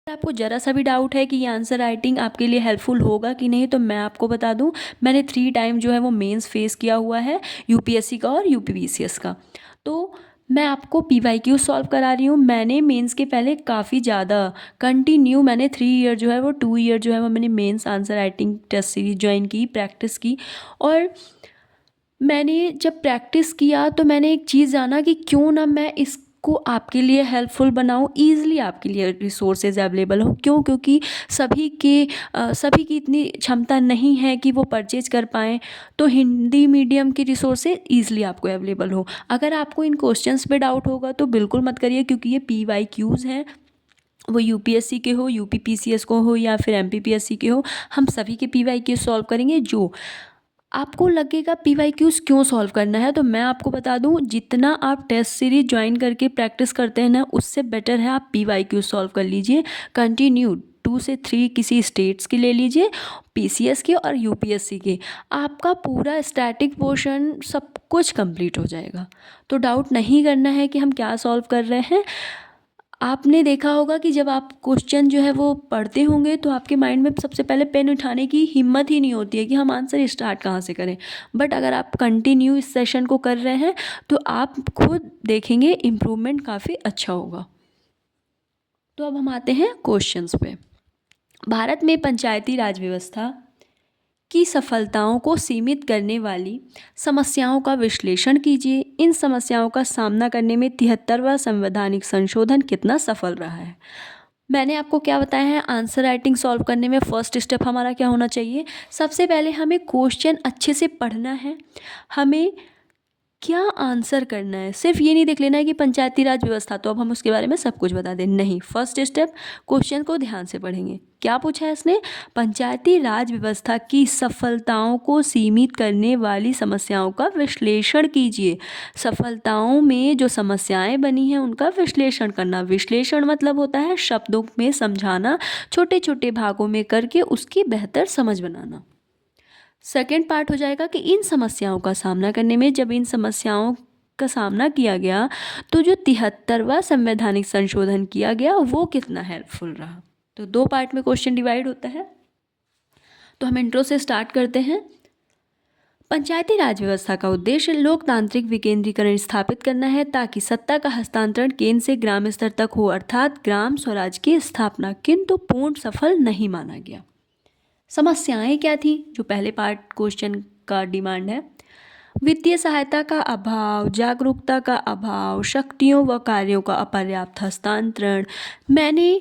अगर आपको ज़रा सा भी डाउट है कि ये आंसर राइटिंग आपके लिए हेल्पफुल होगा कि नहीं, तो मैं आपको बता दूं, मैंने 3 टाइम जो है वो मेंस फेस किया हुआ है, यूपीएससी का और यूपीपीसीएस का। तो मैं आपको पीवाईक्यू सॉल्व करा रही हूँ। मैंने मेंस के पहले काफ़ी ज़्यादा कंटिन्यू मैंने 3 ईयर जो है वो 2 ईयर जो है वो मैंने mains answer writing test series join की, प्रैक्टिस की। और मैंने जब प्रैक्टिस किया तो मैंने एक चीज़ जाना कि क्यों ना मैं इसको आपके लिए हेल्पफुल बनाऊं, ईज़िली आपके लिए रिसोर्सेज अवेलेबल हो। क्यों? क्योंकि सभी की इतनी क्षमता नहीं है कि वो परचेज कर पाएँ। तो हिंदी मीडियम की रिसोर्सेज ईज़िली आपको अवेलेबल हो। अगर आपको इन क्वेश्चंस पे डाउट होगा तो बिल्कुल मत करिए, क्योंकि ये पीवाईक्यूज़ हैं, वो यूपीएससी के हो, यूपीपीसीएस को हो या फिर एमपीपीएससी के हो, हम सभी के पीवाईक्यू सॉल्व करेंगे। जो आपको लगेगा पीवाईक्यूज क्यों सॉल्व करना है, तो मैं आपको बता दूं, जितना आप टेस्ट सीरीज ज्वाइन करके प्रैक्टिस करते हैं ना, उससे बेटर है आप पीवाईक्यूज सॉल्व कर लीजिए। कंटिन्यू 2 से 3 किसी स्टेट्स के ले लीजिए, पीसीएस के और यूपीएससी के। आपका पूरा स्टैटिक पोर्शन सब कुछ कंप्लीट हो जाएगा। तो डाउट नहीं करना है कि हम क्या सॉल्व कर रहे हैं। आपने देखा होगा कि जब आप क्वेश्चन जो है वो पढ़ते होंगे तो आपके माइंड में सबसे पहले पेन उठाने की हिम्मत ही नहीं होती है कि हम आंसर स्टार्ट कहाँ से करें। बट अगर आप कंटिन्यू इस सेशन को कर रहे हैं तो आप खुद देखेंगे इम्प्रूवमेंट काफ़ी अच्छा होगा। तो अब हम आते हैं क्वेश्चंस पे। भारत में पंचायती राज व्यवस्था की सफलताओं को सीमित करने वाली समस्याओं का विश्लेषण कीजिए। इन समस्याओं का सामना करने में 73वां संवैधानिक संशोधन कितना सफल रहा है। मैंने आपको क्या बताया है, आंसर राइटिंग सॉल्व करने में फर्स्ट स्टेप हमारा क्या होना चाहिए। सबसे पहले हमें क्वेश्चन अच्छे से पढ़ना है, हमें क्या आंसर करना है। सिर्फ ये नहीं देख लेना है कि पंचायती राज व्यवस्था, तो अब हम उसके बारे में सब कुछ बता दें, नहीं। फर्स्ट स्टेप, क्वेश्चन को ध्यान से पढ़ेंगे। क्या पूछा है इसने, पंचायती राज व्यवस्था की सफलताओं को सीमित करने वाली समस्याओं का विश्लेषण कीजिए। सफलताओं में जो समस्याएं बनी हैं उनका विश्लेषण करना। विश्लेषण मतलब होता है शब्दों में समझाना, छोटे छोटे भागों में करके उसकी बेहतर समझ बनाना। सेकेंड पार्ट हो जाएगा कि इन समस्याओं का सामना करने में, जब इन समस्याओं का सामना किया गया तो जो 73वां संवैधानिक संशोधन किया गया वो कितना हेल्पफुल रहा। तो 2 पार्ट में क्वेश्चन डिवाइड होता है। तो हम इंट्रो से स्टार्ट करते हैं। पंचायती राज व्यवस्था का उद्देश्य लोकतांत्रिक विकेंद्रीकरण स्थापित करना है, ताकि सत्ता का हस्तांतरण केंद्र से ग्राम स्तर तक हो, अर्थात ग्राम स्वराज की स्थापना। किंतु पूर्ण सफल नहीं माना गया। समस्याएं क्या थी, जो पहले पार्ट क्वेश्चन का डिमांड है। वित्तीय सहायता का अभाव, जागरूकता का अभाव, शक्तियों व कार्यों का अपर्याप्त हस्तांतरण। मैंने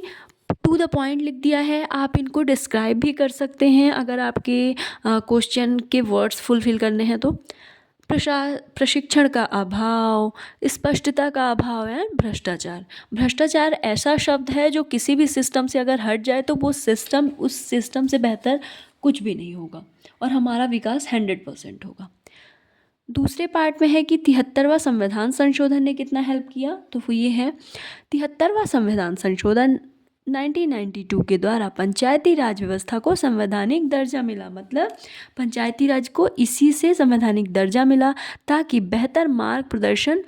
टू द पॉइंट लिख दिया है, आप इनको डिस्क्राइब भी कर सकते हैं अगर आपके क्वेश्चन के वर्ड्स फुलफिल करने हैं तो। प्रशिक्षण का अभाव, स्पष्टता का अभाव है, भ्रष्टाचार। भ्रष्टाचार ऐसा शब्द है जो किसी भी सिस्टम से अगर हट जाए तो वो सिस्टम उस सिस्टम से बेहतर कुछ भी नहीं होगा और हमारा विकास 100% होगा। दूसरे पार्ट में है कि 73वां संविधान संशोधन ने कितना हेल्प किया, तो वो ये है, 73वां संविधान संशोधन 1992 के द्वारा पंचायती राज व्यवस्था को संवैधानिक दर्जा मिला। मतलब पंचायती राज को इसी से संवैधानिक दर्जा मिला ताकि बेहतर मार्ग प्रदर्शन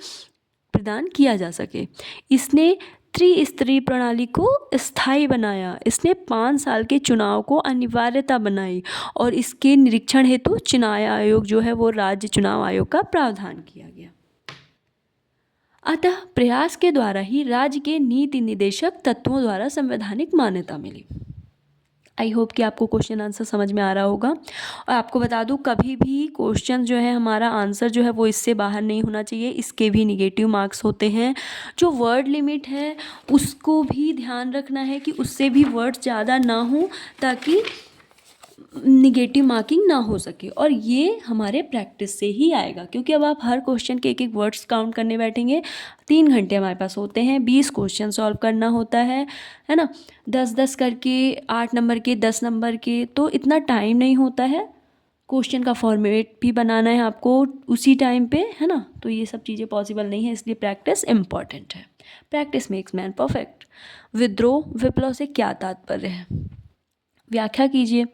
प्रदान किया जा सके। इसने त्रिस्तरीय प्रणाली को स्थायी बनाया। इसने 5 साल के चुनाव को अनिवार्यता बनाई और इसके निरीक्षण हेतु चुनाव आयोग जो है वो राज्य चुनाव आयोग का प्रावधान किया गया। अतः प्रयास के द्वारा ही राज्य के नीति निदेशक तत्वों द्वारा संवैधानिक मान्यता मिली। आई होप कि आपको क्वेश्चन आंसर समझ में आ रहा होगा। और आपको बता दूं, कभी भी क्वेश्चन जो है हमारा आंसर जो है वो इससे बाहर नहीं होना चाहिए। इसके भी निगेटिव मार्क्स होते हैं। जो वर्ड लिमिट है उसको भी ध्यान रखना है कि उससे भी वर्ड्स ज़्यादा ना हो, ताकि निगेटिव मार्किंग ना हो सके। और ये हमारे प्रैक्टिस से ही आएगा, क्योंकि अब आप हर क्वेश्चन के एक एक वर्ड्स काउंट करने बैठेंगे। 3 घंटे हमारे पास होते हैं, 20 क्वेश्चन सॉल्व करना होता है ना, 10-10 करके, 8 नंबर के, 10 नंबर के, तो इतना टाइम नहीं होता है। क्वेश्चन का फॉर्मेट भी बनाना है आपको उसी टाइम पे, है ना। तो ये सब चीज़ें पॉसिबल नहीं है, इसलिए प्रैक्टिस इम्पॉर्टेंट है। Practice makes man perfect. विद्रोह विप्लव से क्या तात्पर्य है। व्याख्या कीजिए।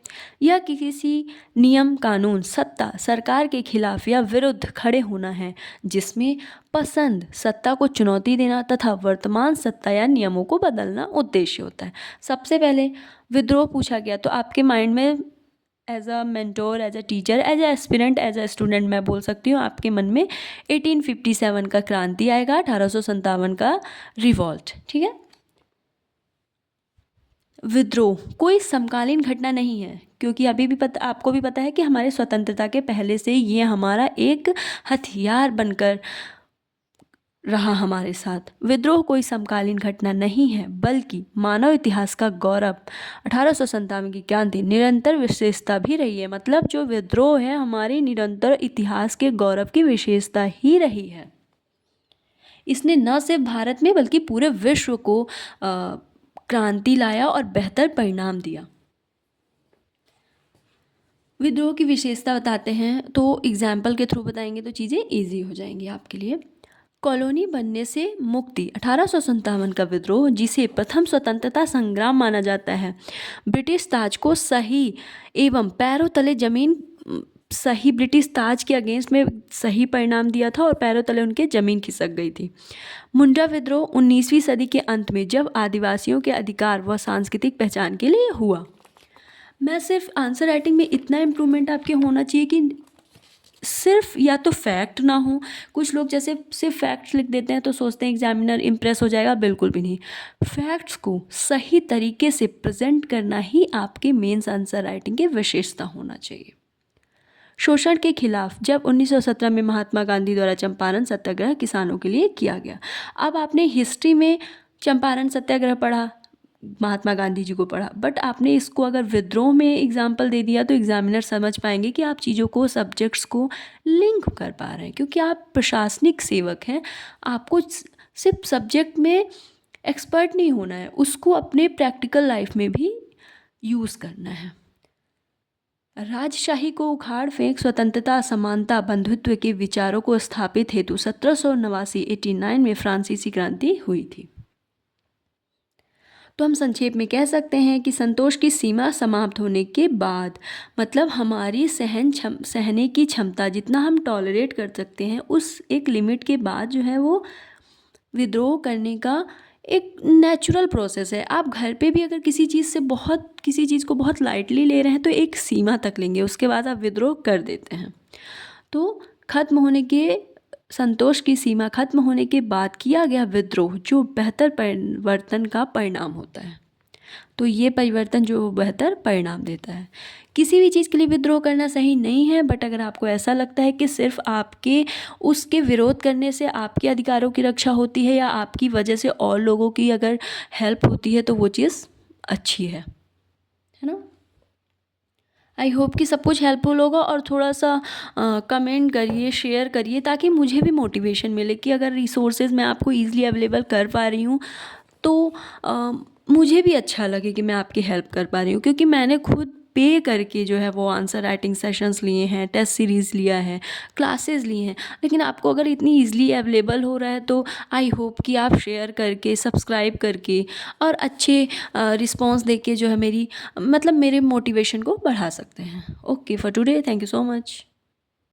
यह किसी नियम, कानून, सत्ता, सरकार के खिलाफ या विरुद्ध खड़े होना है जिसमें पसंद सत्ता को चुनौती देना तथा वर्तमान सत्ता या नियमों को बदलना उद्देश्य होता है। सबसे पहले विद्रोह पूछा गया तो आपके माइंड में as a mentor, as a teacher, as a aspirant, as a student मैं बोल सकती हूँ, आपके मन में 1857 का क्रांति आएगा, 1857 का रिवॉल्ट। ठीक है। विद्रोह कोई समकालीन घटना नहीं है, क्योंकि अभी भी आपको भी पता है कि हमारे स्वतंत्रता के पहले से ये हमारा एक हथियार बनकर रहा हमारे साथ। विद्रोह कोई समकालीन घटना नहीं है बल्कि मानव इतिहास का गौरव। 1857 की क्रांति निरंतर विशेषता भी रही है, मतलब जो विद्रोह है हमारे निरंतर इतिहास के गौरव की विशेषता ही रही है। इसने न सिर्फ भारत में बल्कि पूरे विश्व को क्रांति लाया और बेहतर परिणाम दिया। विद्रोह की विशेषता बताते हैं तो एग्जाम्पल के थ्रू बताएंगे तो चीज़ें इजी हो जाएंगी आपके लिए। कॉलोनी बनने से मुक्ति, 1857 का विद्रोह जिसे प्रथम स्वतंत्रता संग्राम माना जाता है, ब्रिटिश ताज को सही एवं पैरों तले जमीन सही ब्रिटिश ताज के अगेंस्ट में सही परिणाम दिया था और पैरों तले उनके ज़मीन खिसक गई थी। मुंडा विद्रोह 19वीं सदी के अंत में जब आदिवासियों के अधिकार व सांस्कृतिक पहचान के लिए हुआ। मैं सिर्फ आंसर राइटिंग में इतना इम्प्रूवमेंट आपके होना चाहिए कि सिर्फ या तो फैक्ट ना हो। कुछ लोग जैसे सिर्फ फैक्ट्स लिख देते हैं तो सोचते हैं एग्जामिनर इम्प्रेस हो जाएगा, बिल्कुल भी नहीं। फैक्ट्स को सही तरीके से प्रेजेंट करना ही आपके मेंस आंसर राइटिंग की विशेषता होना चाहिए। शोषण के खिलाफ जब 1917 में महात्मा गांधी द्वारा चंपारण सत्याग्रह किसानों के लिए किया गया। अब आपने हिस्ट्री में चंपारण सत्याग्रह पढ़ा, महात्मा गांधी जी को पढ़ा, बट आपने इसको अगर विद्रोह में एग्जाम्पल दे दिया तो एग्जामिनर समझ पाएंगे कि आप चीज़ों को, सब्जेक्ट्स को लिंक कर पा रहे हैं, क्योंकि आप प्रशासनिक सेवक हैं। आपको सिर्फ सब्जेक्ट में एक्सपर्ट नहीं होना है, उसको अपने प्रैक्टिकल लाइफ में भी यूज़ करना है। राजशाही को उखाड़ फेंक स्वतंत्रता, समानता, बंधुत्व के विचारों को स्थापित हेतु 1789 में फ्रांसीसी क्रांति हुई थी। तो हम संक्षेप में कह सकते हैं कि संतोष की सीमा समाप्त होने के बाद, मतलब हमारी सहने की क्षमता, जितना हम टॉलरेट कर सकते हैं उस एक लिमिट के बाद जो है वो विद्रोह करने का एक नेचुरल प्रोसेस है। आप घर पे भी अगर किसी चीज़ को बहुत लाइटली ले रहे हैं तो एक सीमा तक लेंगे, उसके बाद आप विद्रोह कर देते हैं। तो संतोष की सीमा खत्म होने के बाद किया गया विद्रोह जो बेहतर परिवर्तन का परिणाम होता है। तो ये परिवर्तन जो बेहतर परिणाम देता है। किसी भी चीज़ के लिए विद्रोह करना सही नहीं है, बट अगर आपको ऐसा लगता है कि सिर्फ आपके उसके विरोध करने से आपके अधिकारों की रक्षा होती है या आपकी वजह से और लोगों की अगर हेल्प होती है तो वो चीज़ अच्छी है ना। आई होप कि सब कुछ हेल्पफुल होगा, और थोड़ा सा कमेंट करिए, शेयर करिए, ताकि मुझे भी मोटिवेशन मिले कि अगर रिसोर्सेज मैं आपको ईज़िली अवेलेबल कर पा रही हूँ तो मुझे भी अच्छा लगे कि मैं आपकी हेल्प कर पा रही हूँ, क्योंकि मैंने खुद पे करके जो है वो आंसर राइटिंग सेशंस लिए हैं, टेस्ट सीरीज़ लिया है, क्लासेस लिए हैं। लेकिन आपको अगर इतनी ईजिली अवेलेबल हो रहा है तो आई होप कि आप शेयर करके, सब्सक्राइब करके और अच्छे रिस्पॉन्स देके जो है मेरे मोटिवेशन को बढ़ा सकते हैं। Okay for today, thank you so much.